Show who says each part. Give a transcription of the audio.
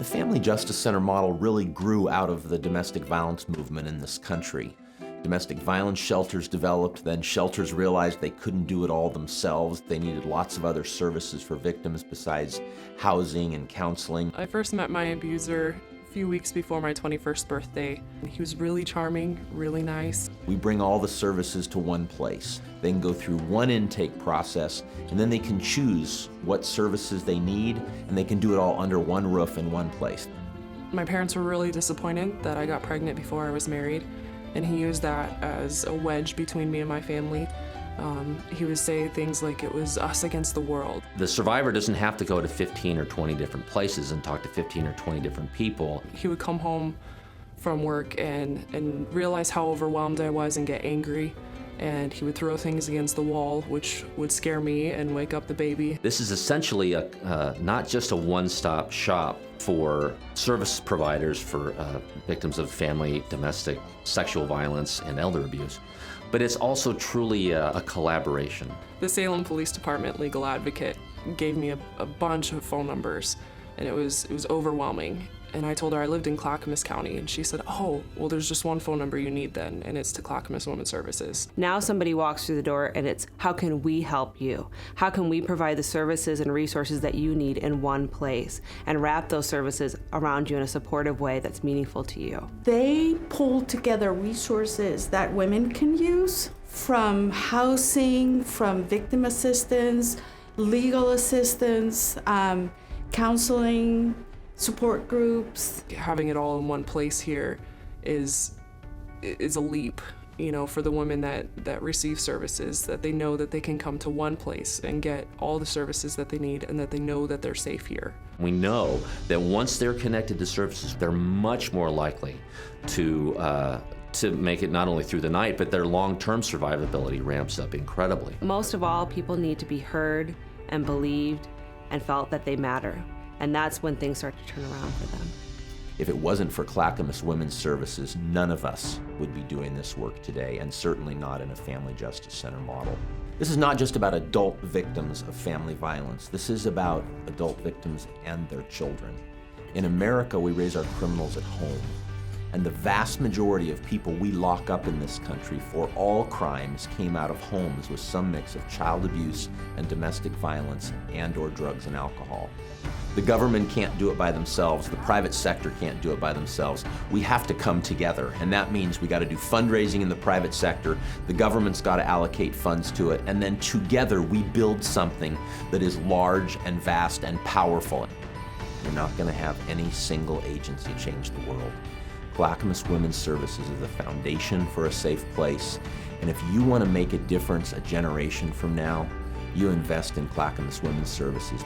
Speaker 1: The Family Justice Center model really grew out of the domestic violence movement in this country. Domestic violence shelters developed, then shelters realized they couldn't do it all themselves. They needed lots of other services for victims besides housing and counseling.
Speaker 2: I first met my abuser a few weeks before my 21st birthday. He was really charming, really nice.
Speaker 1: We bring all the services to one place. They can go through one intake process, and then they can choose what services they need, and they can do it all under one roof in one place.
Speaker 2: My parents were really disappointed that I got pregnant before I was married, and he used that as a wedge between me and my family. He would say things like it was us against the world.
Speaker 3: The survivor doesn't have to go to 15 or 20 different places and talk to 15 or 20 different people.
Speaker 2: He would come home from work and realize how overwhelmed I was and get angry. And he would throw things against the wall, which would scare me and wake up the baby.
Speaker 3: This is essentially not just a one-stop shop for service providers for victims of family, domestic, sexual violence, and elder abuse, but it's also truly a collaboration.
Speaker 2: The Salem Police Department legal advocate gave me a bunch of phone numbers, and it was overwhelming. And I told her I lived in Clackamas County, and she said, oh, well, there's just one phone number you need then, and it's to Clackamas Women's Services.
Speaker 4: Now somebody walks through the door and it's, how can we help you? How can we provide the services and resources that you need in one place and wrap those services around you in a supportive way that's meaningful to you?
Speaker 5: They pull together resources that women can use, from housing, from victim assistance, legal assistance, counseling, support groups.
Speaker 2: Having it all in one place here is a leap, for the women that receive services, that they know that they can come to one place and get all the services that they need and that they know that they're safe here.
Speaker 3: We know that once they're connected to services, they're much more likely to make it not only through the night, but their long-term survivability ramps up incredibly.
Speaker 4: Most of all, people need to be heard and believed and felt that they matter. And that's when things start to turn around for them.
Speaker 1: If it wasn't for Clackamas Women's Services, none of us would be doing this work today, and certainly not in a Family Justice Center model. This is not just about adult victims of family violence. This is about adult victims and their children. In America, we raise our criminals at home. And the vast majority of people we lock up in this country for all crimes came out of homes with some mix of child abuse and domestic violence and/or drugs and alcohol. The government can't do it by themselves. The private sector can't do it by themselves. We have to come together, and that means we got to do fundraising in the private sector. The government's got to allocate funds to it, and then together we build something that is large and vast and powerful. We're not going to have any single agency change the world. Clackamas Women's Services is the foundation for a safe place, and if you want to make a difference a generation from now, you invest in Clackamas Women's Services.